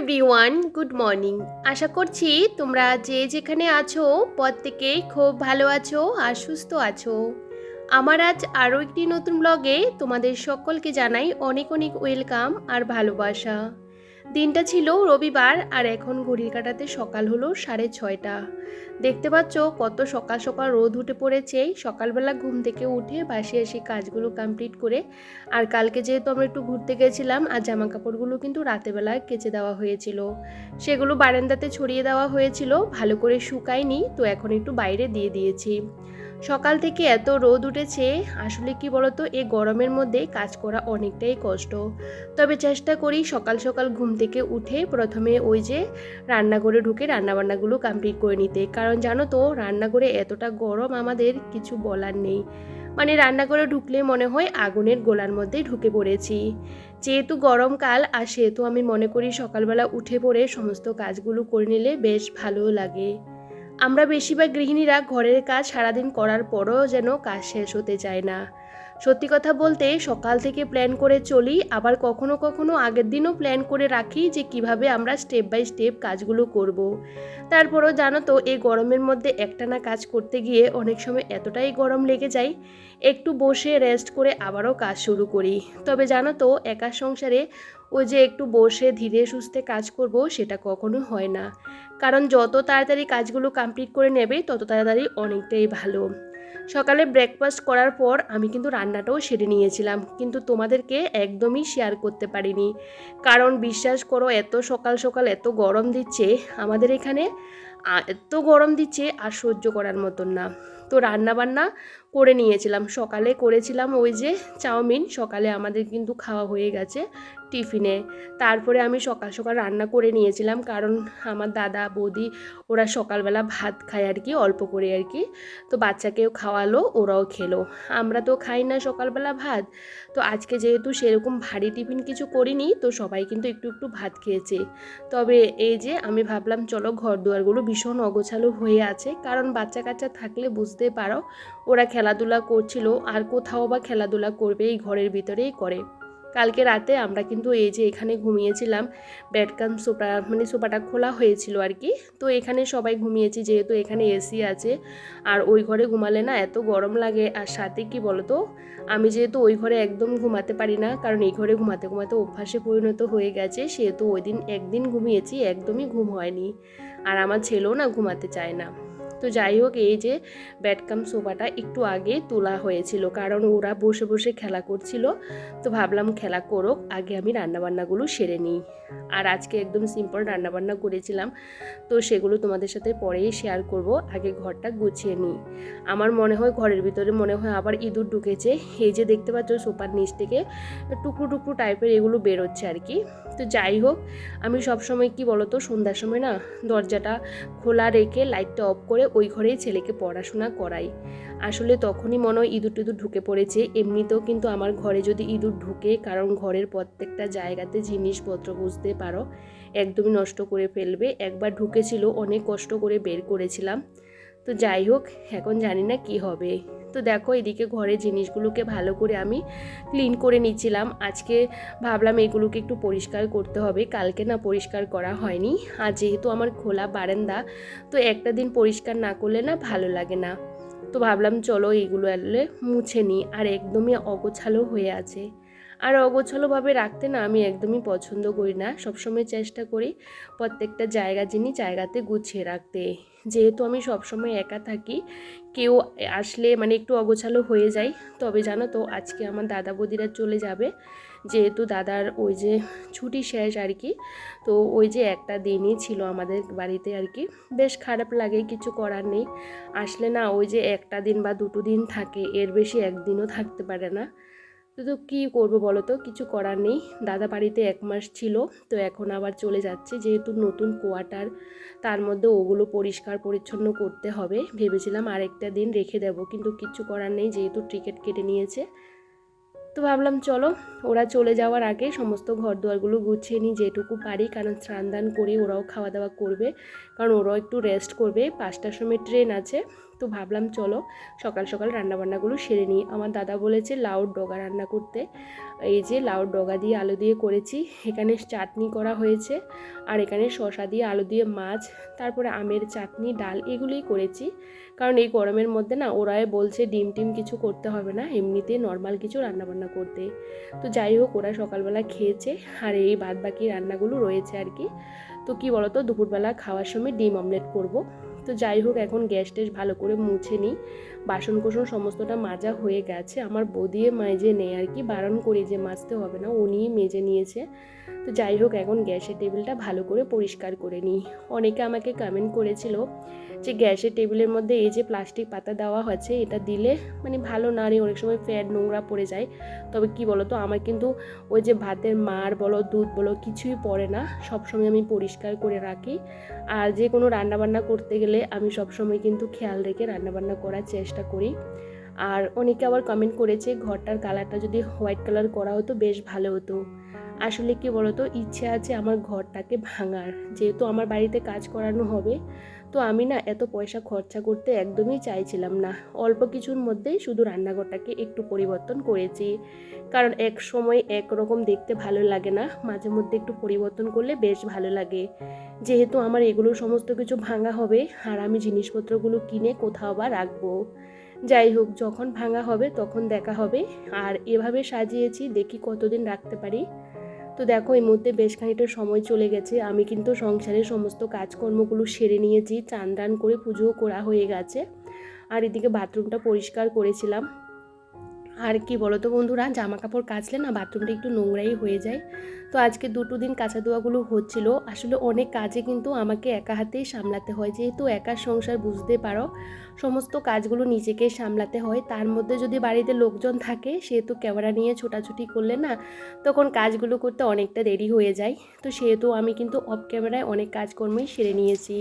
Everyone, good morning. আশা করছি তোমরা যে যেখানে আছো প্রত্যেকেই খুব ভালো আছো আর সুস্থ আছো। আমার আজ আরও একটি নতুন ব্লগে তোমাদের সকলকে জানাই অনেক অনেক ওয়েলকাম আর ভালোবাসা। দিনটা ছিল রবিবার আর এখন ঘড়ির কাঁটাতে সকাল হলো 6:30। দেখতে পাচ্ছ কত সকাল সকাল রোদ উঠে পড়েছে। সকালবেলা ঘুম থেকে উঠে বাসে এসে কাজগুলো কমপ্লিট করে, আর কালকে যেহেতু আমরা একটু ঘুরতে গেছিলাম আর জামা কাপড়গুলো কিন্তু রাতেবেলা কেচে দেওয়া হয়েছিল, সেগুলো বারান্দাতে ছড়িয়ে দেওয়া হয়েছিল, ভালো করে শুকায়নি, তো এখন একটু বাইরে দিয়ে দিয়েছি। সকাল থেকে এত রোদ উঠেছে, আসলে কি বলতো, এই গরমের মধ্যে কাজ করা অনেকটাই কষ্ট। তবে চেষ্টা করি সকাল সকাল ঘুম থেকে উঠে প্রথমে ওই যে রান্নাঘরে ঢুকে রান্নাবান্নাগুলো কমপ্লিট করে নিতে, কারণ জানো তো রান্নাঘরে এতটা গরম আমাদের কিছু বলার নেই। মানে রান্নাঘরে ঢুকলে মনে হয় আগুনের গোলার মধ্যে ঢুকে পড়েছি। যেহেতু গরমকাল আর সেহেতু আমি মনে করি সকালবেলা উঠে পড়ে সমস্ত কাজগুলো করে নিলে বেশ ভালো লাগে। আমরা বেশিরভাগ গৃহিণীরা ঘরের কাজ সারাদিন করার পরও যেন কাজ শেষ হতে চায় না। সত্যি কথা বলতে সকাল থেকে প্ল্যান করে চলি, আবার কখনো কখনো আগের দিনও প্ল্যান করে রাখি যে কিভাবে আমরা স্টেপ বাই স্টেপ কাজগুলো করব। তারপরও জানো তো এই গরমের মধ্যে একটানা কাজ করতে গিয়ে অনেক সময় এতটাই গরম লেগে যায়, একটু বসে রেস্ট করে আবারও কাজ শুরু করি। তবে জানো তো একা সংসারে ওই যে একটু বসে ধীরে সুস্থে কাজ করব সেটা কখনো হয় না, কারণ যত তাড়াতাড়ি কাজগুলো কমপ্লিট করে নেবে তত তাড়াতাড়ি অনেকটাই ভালো। সকালে ব্রেকফাস্ট করার পর আমি কিন্তু রান্নাটাও সেরে নিয়েছিলাম, কিন্তু তোমাদেরকে একদমই শেয়ার করতে পারিনি, কারণ বিশ্বাস করো এত সকাল সকাল এত গরম দিচ্ছে আমাদের এখানে, এত গরম দিচ্ছে আর সহ্য করার মতন না। তো রান্না বান্না করে নিয়েছিলাম, সকালে করেছিলাম ওই যে চাউমিন, সকালে আমাদের কিন্তু খাওয়া হয়ে গেছে টিফিনে। তারপরে আমি সকাল সকাল রান্না করে নিয়েছিলাম, কারণ আমার দাদা বৌদি ওরা সকালবেলা ভাত খায় আর কি, অল্প করে আর কি। তো বাচ্চাকেও খাওয়ালো, ওরাও খেলো। আমরা তো খাই না সকালবেলা ভাত, তো আজকে যেহেতু সেরকম ভারী টিফিন কিছু করিনি, তো সবাই কিন্তু একটু একটু ভাত খেয়েছে। তবে এই যে আমি ভাবলাম চলো, ঘর দুয়ারগুলো ভীষণ অগোছালো হয়ে আছে, কারণ বাচ্চা কাচ্চা থাকলে বুঝতে পারো ওরা খেলাধুলা করছিল, আর কোথাও বা খেলাধুলা করবে, এই ঘরের ভিতরেই করে। কালকে রাতে আমরা কিন্তু এই যে এখানে ঘুমিয়েছিলাম, বেডকাম সোফা, মানে সোফাটা খোলা হয়েছিল আর কি, তো এখানে সবাই ঘুমিয়েছি, যেহেতু এখানে এসি আছে। আর ওই ঘরে ঘুমালে না এত গরম লাগে, আর সাথে কি বলতো, আমি যেহেতু ওই ঘরে একদম ঘুমাতে পারি না, কারণ এই ঘরে ঘুমাতে ঘুমাতে অভ্যাসে পরিণত হয়ে গেছে, সেহেতু ওই দিন একদিন ঘুমিয়েছি, একদমই ঘুম হয়নি। আর আমার ছেলেও না ঘুমাতে চায় না। তো যাই হোক, এই যে বেডকাম সোফাটা একটু আগে তোলা হয়েছিল, কারণ ওরা বসে বসে খেলা করছিল, তো ভাবলাম খেলা করুক, আগে আমি রান্নাবান্নাগুলো সেরে নিই। আর আজকে একদম সিম্পল রান্নাবান্না করেছিলাম, তো সেগুলো তোমাদের সাথে পরেই শেয়ার করব, আগে ঘরটা গুছিয়ে নিই। আমার মনে হয় ঘরের ভিতরে মনে হয় আবার ইঁদুর ঢুকেছে, এই যে দেখতে পাচ্ছ সোফার নিচ থেকে টুকরো টুকরো টাইপের এগুলো বেরোচ্ছে আর কি। তো যাই হোক, আমি সবসময় কি বলতো সন্ধ্যার সময় না দরজাটা খোলা রেখে লাইটটা অফ করে ওই ঘরেই ছেলেকে পড়াশোনা করাই। আসলে তখনই মনে হয় ইঁদুর টিঁদুর ঢুকে পড়েছে। এমনিতেও কিন্তু আমার ঘরে যদি ইঁদুর ঢুকে, কারণ ঘরের প্রত্যেকটা জায়গাতে জিনিসপত্র বুঝতে পারো একদমই নষ্ট করে ফেলবে। একবার ঢুকেছিল, অনেক কষ্ট করে বের করেছিলাম। তো যাই হোক, এখন জানি না কি হবে। তো দেখো এদিকে ঘরের জিনিসগুলোকে ভালো করে আমি ক্লিন করে নিচ্ছিলাম। আজকে ভাবলাম এগুলোকে একটু পরিষ্কার করতে হবে, কালকে না পরিষ্কার করা হয়নি। আর যেহেতু আমার খোলা বারান্দা, তো একটা দিন পরিষ্কার না করলে না ভালো লাগে না। তো ভাবলাম চলো এইগুলো এলে মুছে নিই, আর একদমই অগোছালো হয়ে আছে। আর অগোছালোভাবে রাখতে না আমি একদমই পছন্দ করি না, সবসময় চেষ্টা করি প্রত্যেকটা জায়গা জিনিস জায়গাতে গুছিয়ে রাখতে। যেহেতু আমি সবসময় একা থাকি, কেউ আসলে মানে একটু অগোছালো হয়ে যায়। তবে জানো তো আজকে আমার দাদা বৌদিরা চলে যাবে, যেহেতু দাদার ওই যে ছুটি শেষ আর কি, তো ওই যে একটা দিনই ছিল আমাদের বাড়িতে আর কি। বেশ খারাপ লাগে, কিছু করার নেই। আসলে না ওই যে একটা দিন বা দুটো দিন থাকে, এর বেশি একদিনও থাকতে পারে না। তো কী করবো বলো তো, কিছু করার নেই। দাদা বাড়িতে 1 মাস ছিল, তো এখন আবার চলে যাচ্ছে, যেহেতু নতুন কোয়ার্টার, তার মধ্যে ওগুলো পরিষ্কার পরিচ্ছন্ন করতে হবে। ভেবেছিলাম আরেকটা দিন রেখে দেব, কিন্তু কিছু করার নেই, যেহেতু টিকিট কেটে নিয়েছে। তো ভাবলাম চলো ওরা চলে যাওয়ার আগে সমস্ত ঘর দুয়ারগুলো গুছিয়ে নিই যেটুকু পারি, কারণ স্নান দান করে ওরাও খাওয়া দাওয়া করবে, কারণ ওরাও একটু রেস্ট করবে। 5টার সময় ট্রেন আছে, তো ভাবলাম চলো সকাল সকাল রান্নাবান্নাগুলো সেরে নিই। আমার দাদা বলেছে লাউর ডগা রান্না করতে। এই যে লাউর ডগা দিয়ে আলু দিয়ে করেছি, এখানে চাটনি করা হয়েছে, আর এখানে শসা দিয়ে আলু দিয়ে মাছ, তারপরে আমের চাটনি, ডাল, এগুলোই করেছি। কারণ এই গরমের মধ্যে না ওরাই বলছে ডিম টিম কিছু করতে হবে না, এমনিতে নর্মাল কিছু রান্নাবান্না করতে। তো যাই হোক, ওরা সকালবেলা খেয়েছে আর এই বাদ বাকি রান্নাগুলো রয়েছে আর কি। তো কি বলতো, দুপুরবেলা খাওয়ার সময় ডিম অমলেট করব। তো যাই হোক, এখন গ্যাস ট্যাস ভালো করে মুছে নিই। বাসন কোসন সমস্তটা মাজা হয়ে গেছে, আমার বৌদিয়ে মেজে নেই আর কি, বারণ করি যে মাজতে হবে না, উনিই মেজে নিয়েছে। তো যাই হোক, এখন গ্যাসের টেবিলটা ভালো করে পরিষ্কার করে নিই। অনেকে আমাকে কমেন্ট করেছিল যে গ্যাসের টেবিলের মধ্যে এই যে প্লাস্টিক পাতা দেওয়া হয়েছে, এটা দিলে মানে ভালো না রে, অনেক সময় ফ্যাট নোংরা পড়ে যায়। তবে কি বলো তো, আমার কিন্তু ওই যে ভাতের মার বলো দুধ বলো কিছুই পড়ে না, সবসময় আমি পরিষ্কার করে রাখি। আর যে কোনো রান্নাবান্না করতে গেলে আমি সবসময় কিন্তু খেয়াল রেখে রান্নাবান্না করার চেষ্টা করি। আর অনেকে আবার কমেন্ট করেছে ঘরটার কালারটা যদি হোয়াইট কালার করা হতো বেশ ভালো হতো। আসলে কি বলতো, ইচ্ছে আছে আমার ঘরটাকে ভাঙার, যেহেতু আমার বাড়িতে কাজ করানো হবে। তো আমি না এত পয়সা খরচা করতে একদমই চাইছিলাম না, অল্প কিছুর মধ্যেই শুধু রান্নাঘরটাকে একটু পরিবর্তন করেছি। কারণ এক সময় একরকম দেখতে ভালো লাগে না, মাঝে মধ্যে একটু পরিবর্তন করলে বেশ ভালো লাগে। যেহেতু আমার এগুলো সমস্ত কিছু ভাঙা হবে, আর আমি জিনিসপত্রগুলো কিনে কোথাও বা রাখবো। যাই হোক, যখন ভাঙা হবে তখন দেখা হবে। আর এভাবে সাজিয়েছি, দেখি কতদিন রাখতে পারি। তো দেখো, এই মুহূর্তে বেশ খানিকটা সময় চলে গেছে, আমি কিন্তু সংসারের সমস্ত কাজকর্মগুলো সেরে নিয়েছি, চান টান করে পুজোও করা হয়ে গেছে। আর এদিকে বাথরুমটা পরিষ্কার করেছিলাম। আর কি বলো তো বন্ধুরা, জামা কাপড় কাচলে না বাথরুমটা একটু নোংরাই হয়ে যায়। তো আজকে দুটো দিন কাঁচা ধোয়াগুলো হচ্ছিল। আসলে অনেক কাজে কিন্তু আমাকে একা হাতেই সামলাতে হয়, যেহেতু একার সংসার বুঝতে পারো, সমস্ত কাজগুলো নিজেকে সামলাতে হয়। তার মধ্যে যদি বাড়িতে লোকজন থাকে, সেহেতু ক্যামেরা নিয়ে ছোটাছুটি করলে না তখন কাজগুলো করতে অনেকটা দেরি হয়ে যায়। তো সেহেতু আমি কিন্তু অফ ক্যামেরায় অনেক কাজকর্মই সেরে নিয়েছি।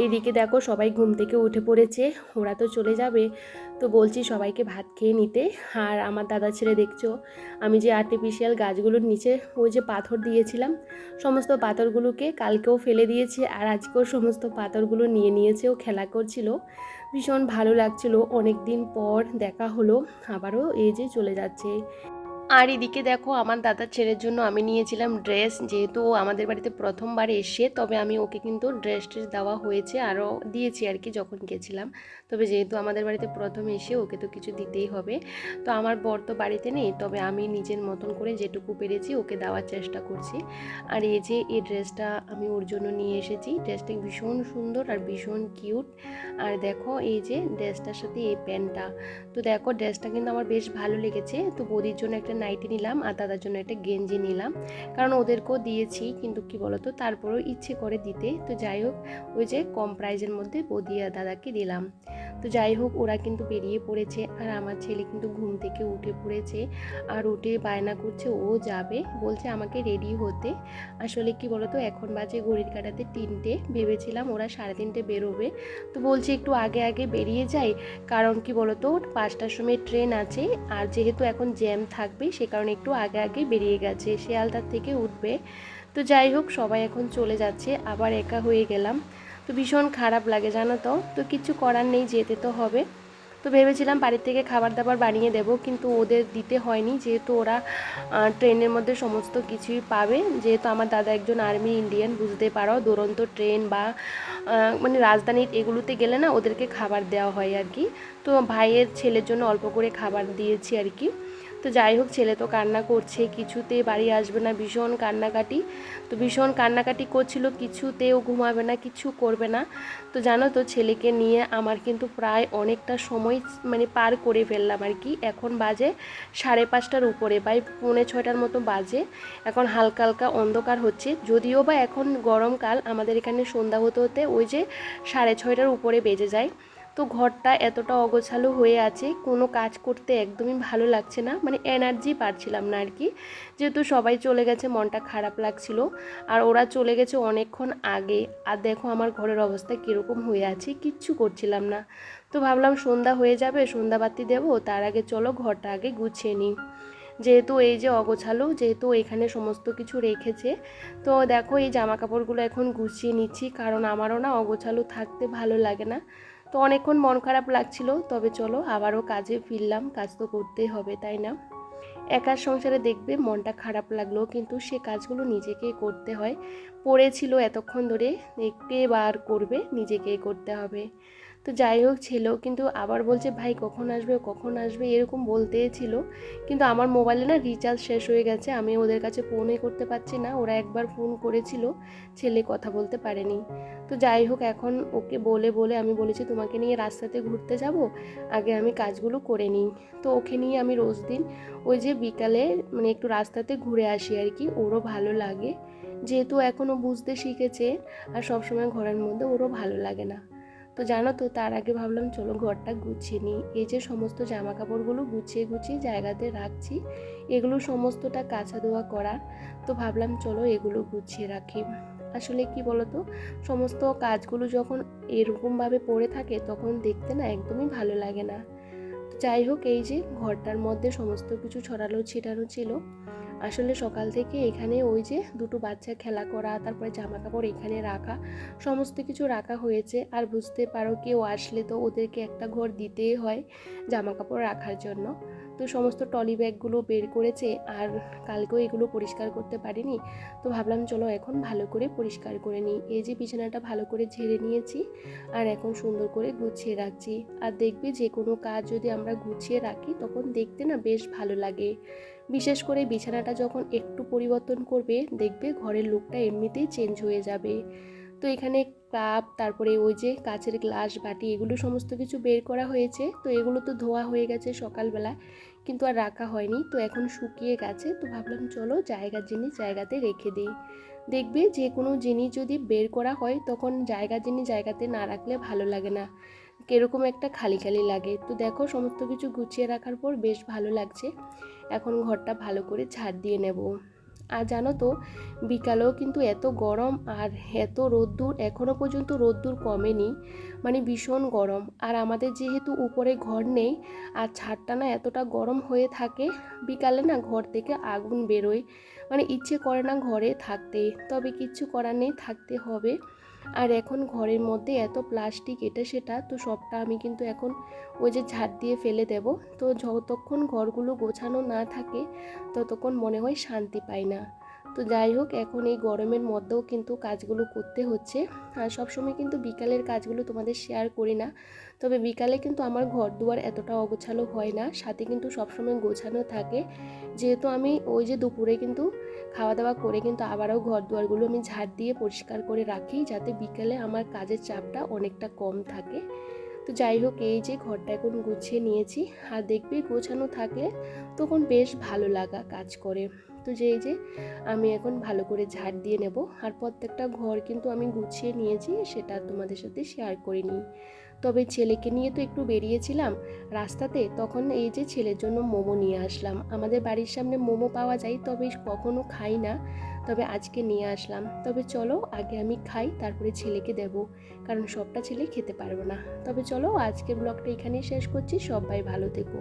এইদিকে দেখো, সবাই ঘুম থেকে উঠে পড়েছে, ওরা তো চলে যাবে। তো বলছি সবাইকে ভাত খেয়ে নিতে। আর আমার দাদা ছেলে দেখছো, আমি যে আর্টিফিশিয়াল গাছগুলোর নিচে ওই যে পাথর দিয়েছিলাম, সমস্ত পাথরগুলোকে কালকেও ফেলে দিয়েছে, আর আজকেও সমস্ত পাথরগুলো নিয়ে নিয়েছে, ও খেলা করছিল। ভীষণ ভালো লাগছিল, অনেক দিন পর দেখা হলো, আবারও এই যে চলে যাচ্ছে। আর এদিকে দেখো, আমার দাদার ছেলের জন্য আমি নিয়েছিলাম ড্রেস, যেহেতু ও আমাদের বাড়িতে প্রথমবার এসে, তবে আমি ওকে কিন্তু ড্রেস ট্রেস দেওয়া হয়েছে, আরও দিয়েছি আর কি যখন গেছিলাম। তবে যেহেতু আমাদের বাড়িতে প্রথম এসে ওকে তো কিছু দিতেই হবে। তো আমার বর তো বাড়িতে নেই, তবে আমি নিজের মতন করে যেটুকু পেরেছি ওকে দেওয়ার চেষ্টা করছি। আর এই যে এই ড্রেসটা আমি ওর জন্য নিয়ে এসেছি, ড্রেসটা ভীষণ সুন্দর আর ভীষণ কিউট। আর দেখো এই যে ড্রেসটার সাথে এই প্যান্টটা, তো দেখো ড্রেসটা কিন্তু আমার বেশ ভালো লেগেছে। তো বৌদির জন্য একটা নাইটি নিলাম, আর দাদার জন্য একটা গেঞ্জি নিলাম, কারণ ওদেরকেও দিয়েছি, কিন্তু কি বলতো তারপরেও ইচ্ছে করে দিতে। তো যাই হোক, ওই যে কম প্রাইজের মধ্যে বৌদি আর দাদাকে দিলাম। তো যাই হোক, ওরা কিন্তু বেরিয়ে পড়েছে, আর আমার ছেলে কিন্তু ঘুম থেকে উঠে পড়েছে, আর উঠে বায়না করছে ও যাবে, বলছে আমাকে রেডি হতে। আসলে কি বলতো, এখন বাজে ঘড়ির কাঁটাতে 3টে, ভেবেছিলাম ওরা 3:30 বেরোবে। তো বলছে একটু আগে আগে বেরিয়ে যাই, কারণ কি বলতো 5টার সময় ট্রেন আছে, আর যেহেতু এখন জ্যাম থাকবে সে কারণে একটু আগে আগে বেরিয়ে গেছে, শিয়ালদার থেকে উঠবে। তো যাই হোক, সবাই এখন চলে যাচ্ছে, আবার একা হয়ে গেলাম। তো ভীষণ খারাপ লাগে জানো তো, তো কিছু করার নেই, যেতে তো হবে। তো ভেবেছিলাম বাড়ির থেকে খাবার দাবার বানিয়ে দেব, কিন্তু ওদের দিতে হয়নি, যেহেতু ওরা ট্রেনের মধ্যে সমস্ত কিছুই পাবে। যেহেতু আমার দাদা একজন আর্মি ইন্ডিয়ান, বুঝতে পারো, দুরন্ত ট্রেন বা মানে রাজধানীর এগুলোতে গেলে না ওদেরকে খাবার দেওয়া হয় আর কি। তো ভাইয়ের ছেলের জন্য অল্প করে খাবার দিয়েছি আর কি। তো যাই হোক, ছেলে তো কান্না করছে, কিছুতে বাড়ি আসবে না, ভীষণ কান্নাকাটি। তো ভীষণ কান্নাকাটি করছিল, কিছুতেও ঘুমাবে না, কিছু করবে না। তো জানো তো, ছেলেকে নিয়ে আমার কিন্তু প্রায় অনেকটা সময় মানে পার করে ফেললাম আর কি। এখন বাজে 5:30টার উপরে, প্রায় 5:45টার মতো বাজে। এখন হালকা হালকা অন্ধকার হচ্ছে, যদিও বা এখন গরমকাল, আমাদের এখানে সন্ধ্যা হতে হতে ওই যে 6:30টার উপরে বেজে যায়। তো ঘরটা এতটা অগোছালো হয়ে আছে, কোনো কাজ করতে একদমই ভালো লাগছে না, মানে এনার্জি পাচ্ছিলাম না আর কি। যেহেতু সবাই চলে গেছে, মনটা খারাপ লাগছিল, আর ওরা চলে গেছে অনেকক্ষণ আগে। আর দেখো আমার ঘরের অবস্থা কীরকম হয়ে আছে, কিচ্ছু করছিলাম না। তো ভাবলাম সন্ধ্যা হয়ে যাবে, সন্ধ্যাবাতি দেবো, তার আগে চলো ঘরটা আগে গুছিয়ে নিই। যেহেতু এই যে অগোছালো, যেহেতু এখানে সমস্ত কিছু রেখেছে। তো দেখো, এই জামা কাপড়গুলো এখন গুছিয়ে নিচ্ছি, কারণ আমারও না অগোছালো থাকতে ভালো লাগে না। তো অনেকক্ষণ মন খারাপ লাগছিল, তবে চলো আবারও কাজে ফিরলাম, কাজ তো করতেই হবে তাই না। একার সংসারে দেখবে মনটা খারাপ লাগলেও কিন্তু সে কাজগুলো নিজেকেই করতে হয়। পড়েছিল এতক্ষণ ধরে, কে বার করবে, নিজেকেই করতে হবে। তো যাই হোক ছিল, কিন্তু আবার বলছে ভাই কখন আসবে এরকম বলতেই ছিল। কিন্তু আমার মোবাইলে না রিচার্জ শেষ হয়ে গেছে, আমি ওদের কাছে ফোনই করতে পারছি না। ওরা একবার ফোন করেছিল, ছেলে কথা বলতে পারেনি। তো যাই হোক এখন ওকে বলে বলে আমি বলেছি তোমাকে নিয়ে রাস্তাতে ঘুরতে যাব, আগে আমি কাজগুলো করে নিই। তো ওকে নিয়ে আমি রোজ দিন ওই যে বিকালে মানে একটু রাস্তাতে ঘুরে আসি আর কি, ওরও ভালো লাগে। যেহেতু এখনও বুঝতে শিখেছে, আর সবসময় ঘরের মধ্যে ওরও ভালো লাগে না। তো জানো তো, তার আগে ভাবলাম চলো ঘরটা গুছিয়ে নিই। এই যে সমস্ত জামা কাপড়গুলো গুছিয়ে গুছিয়ে জায়গাতে রাখছি, এগুলো সমস্তটা কাচা ধোয়া করা। তো ভাবলাম চলো এগুলো গুছিয়ে রাখি। আসলে কি বলতো, সমস্ত কাজগুলো যখন এরকমভাবে পড়ে থাকে তখন দেখতে না একদমই ভালো লাগে না। যাই হোক, এই যে ঘরটার মধ্যে সমস্ত কিছু ছড়ানো ছিটানো ছিল। আসলে সকাল থেকে এখানে ওই যে দুটো বাচ্চা খেলা করা, তারপরে জামা কাপড় এখানে রাখা, সমস্ত কিছু রাখা হয়েছে। আর বুঝতে পারো কেউ আসলে তো ওদেরকে একটা ঘর দিতেই হয় জামা কাপড় রাখার জন্য। তো সমস্ত টলি ব্যাগগুলো বের করেছে, আর কালকেও এগুলো পরিষ্কার করতে পারিনি। তো ভাবলাম চলো এখন ভালো করে পরিষ্কার করে নিই। এই যে বিছানাটা ভালো করে ঝেড়ে নিয়েছি, আর এখন সুন্দর করে গুছিয়ে রাখছি। আর দেখবি যে কোনো কাজ যদি আমরা গুছিয়ে রাখি তখন দেখতে না বেশ ভালো লাগে। বিশেষ করে বিছানাটা যখন একটু পরিবর্তন করবে দেখবে ঘরের লুকটা এমনিতেই চেঞ্জ হয়ে যাবে। তো এখানে কাপ, তারপরে ওই যে কাচের গ্লাস বাটি, এগুলো সমস্ত কিছু বের করা হয়েছে। তো এগুলো তো ধোয়া হয়ে গেছে সকালবেলা, কিন্তু আর রাখা হয়নি। তো এখন শুকিয়ে গেছে, তো ভাবলাম চলো জায়গার জিনিস জায়গাতে রেখে দিই। দেখবে যে কোনো জিনিস যদি বের করা হয় তখন জায়গার জিনিস জায়গাতে না রাখলে ভালো লাগে না, কিরকম একটা খালি খালি লাগে। তো দেখো সমস্ত কিছু গুছিয়ে রাখার পর বেশ ভালো লাগছে। এখন ঘরটা ভালো করে ঝাড় দিয়ে নেব। আর জানো তো, বিকালেও কিন্তু এত গরম আর এত রোদ্দুর, এখনও পর্যন্ত রোদ্দুর কমেনি, মানে ভীষণ গরম। আর আমাদের যেহেতু উপরে ঘর নেই, আর ছাদটা না এতটা গরম হয়ে থাকে, বিকালে না ঘর থেকে আগুন বেরোয়, মানে ইচ্ছে করে না ঘরে থাকতে, তবে কিচ্ছু করার নেই, থাকতে হবে। আর এখন ঘরের মধ্যে এত প্লাস্টিক এটা সেটা, তো সবটা আমি কিন্তু এখন ওই যে ঝাড় দিয়ে ফেলে দেব। তো যতক্ষণ ঘরগুলো গোছানো না থাকে ততক্ষণ মনে হয় শান্তি পাই না। তো যাই হোক, এখন এই গরমের মধ্যেও কিন্তু কাজগুলো করতে হচ্ছে। আর সবসময় কিন্তু বিকালের কাজগুলো তোমাদের শেয়ার করি না, তবে বিকালে কিন্তু আমার ঘর দুয়ার এতটা অগোছালো হয় না, সাথে কিন্তু সবসময় গোছানো থাকে। যেহেতু আমি ওই যে দুপুরে কিন্তু খাওয়া দাওয়া করে কিন্তু আবারও ঘর দুয়ারগুলো আমি ঝাড় দিয়ে পরিষ্কার করে রাখি, যাতে বিকেলে আমার কাজের চাপটা অনেকটা কম থাকে। তো যাই হোক, এই যে ঘরটা এখন গুছিয়ে নিয়েছি, আর দেখবি গোছানো থাকলে তখন বেশ ভালো লাগা কাজ করে। তো এই যে আমি এখন ভালো করে ঝাড় দিয়ে নেব। আর প্রত্যেকটা ঘর কিন্তু আমি গুছিয়ে নিয়েছি, সেটা তোমাদের সাথে শেয়ার করিনি। তবে ছেলেকে নিয়ে তো একটু বেরিয়েছিলাম রাস্তাতে, তখন এই যে ছেলের জন্য মোমো নিয়ে আসলাম। আমাদের বাড়ির সামনে মোমো পাওয়া যায়, তবে কখনো খাই না, তবে আজকে নিয়ে আসলাম। তবে চলো আগে আমি খাই, তারপরে ছেলেকে দেব, কারণ সবটা ছেলে খেতে পারবো না। তবে চলো আজকের ব্লগটা এখানেই শেষ করছি। সবাই ভালো থেকো।